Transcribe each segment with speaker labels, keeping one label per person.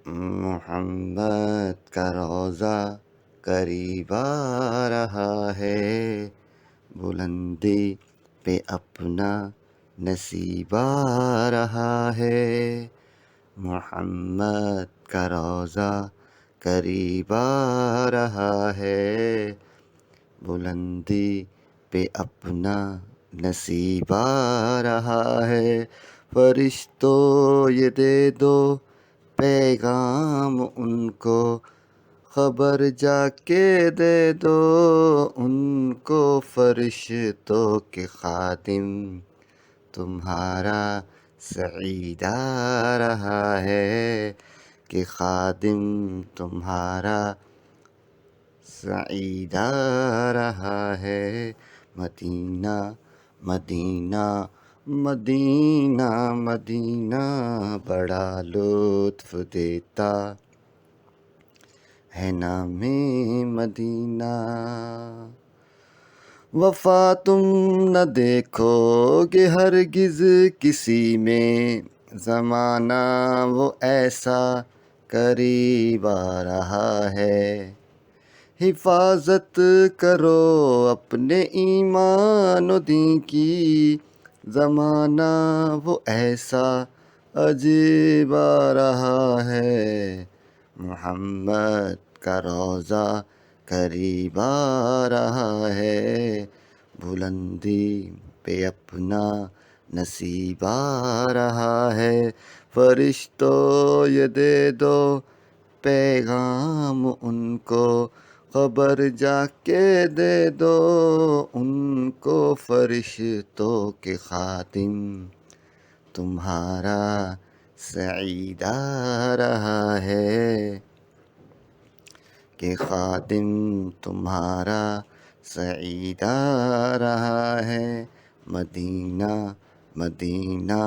Speaker 1: محمد کا روضہ قریب آ رہا ہے، بلندی پہ اپنا نصیب آ رہا ہے۔ محمد کا روضہ قریب آ رہا ہے، بلندی پہ اپنا نصیب آ رہا ہے۔ فرشتوں یہ دے دو پیغام ان کو، خبر جا کے دے دو ان کو۔ فرشتوں کے خادم تمہارا سعید آ رہا ہے، کہ خادم تمہارا سعید آ رہا ہے۔ مدینہ مدینہ مدینہ مدینہ بڑا لطف دیتا ہے نام مدینہ۔ وفا تم نہ دیکھو گے ہرگز کسی میں، زمانہ وہ ایسا قریب آ رہا ہے۔ حفاظت کرو اپنے ایمان و دین کی، زمانہ وہ ایسا عجیب آ رہا ہے۔ محمد کا روضہ قریب آ رہا ہے، بلندی پہ اپنا نصیب آ رہا ہے۔ فرشتوں یہ دے دو پیغام ان کو، خبر جا کے دے دو ان کو۔ فرشتوں کے خادم تمہارا سعید آ رہا ہے، کہ خادم تمہارا سعید آ رہا ہے۔ مدینہ مدینہ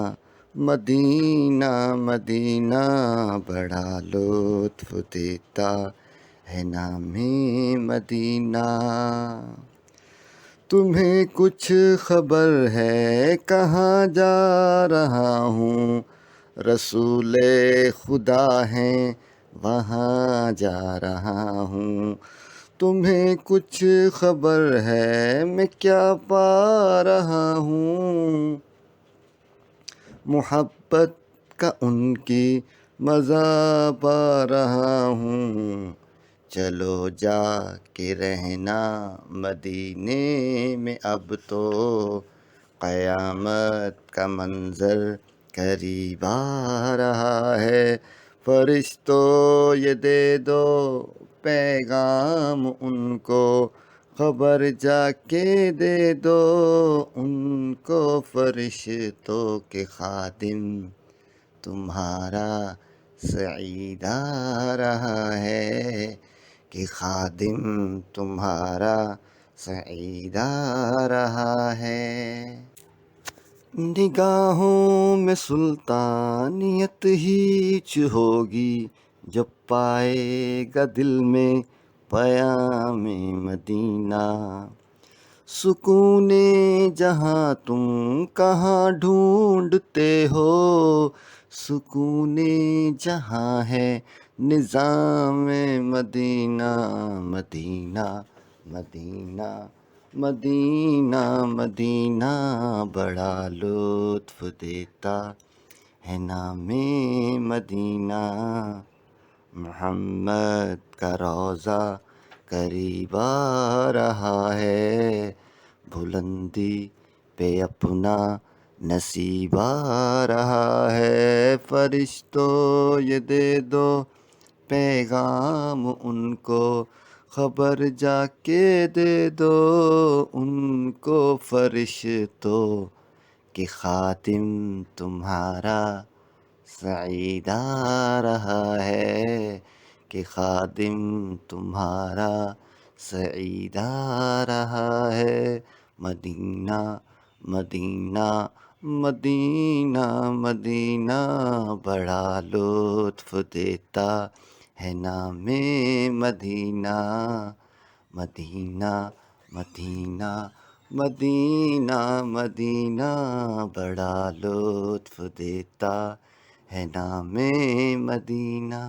Speaker 1: مدینہ مدینہ بڑا لطف دیتا ہے نام مدینہ۔ تمہیں کچھ خبر ہے کہاں جا رہا ہوں، رسول خدا ہیں وہاں جا رہا ہوں۔ تمہیں کچھ خبر ہے میں کیا پا رہا ہوں، محبت کا ان کی مزہ پا رہا ہوں۔ چلو جا کے رہنا مدینے میں، اب تو قیامت کا منظر قریب آ رہا ہے۔ فرشتوں یہ دے دو پیغام ان کو، خبر جا کے دے دو ان کو۔ فرشتوں کے خادم تمہارا سعید آ رہا ہے، کہ خادم تمہارا سعید آ رہا ہے۔ نگاہوں میں سلطانیت ہیچ ہوگی، جب پائے گا دل میں پیام مدینہ۔ سکون جہاں تم کہاں ڈھونڈتے ہو، سکون جہاں ہے نظام مدینہ۔ مدینہ مدینہ مدینہ مدینہ بڑا لطف دیتا ہے نام مدینہ۔ محمد کا روضہ قریب آ رہا ہے، بلندی پہ اپنا نصیب آ رہا ہے۔ فرشتوں یہ دے دو پیغام ان کو، خبر جا کے دے دو ان کو۔ فرشتوں کہ خادم تمہارا سعید آ رہا ہے، کہ خادم تمہارا سعید آ رہا ہے۔ مدینہ مدینہ مدینہ مدینہ بڑا لطف دیتا ہے نام مدینہ۔ مدینہ مدینہ مدینہ مدینہ بڑا لطف دیتا ہے نام مدینہ۔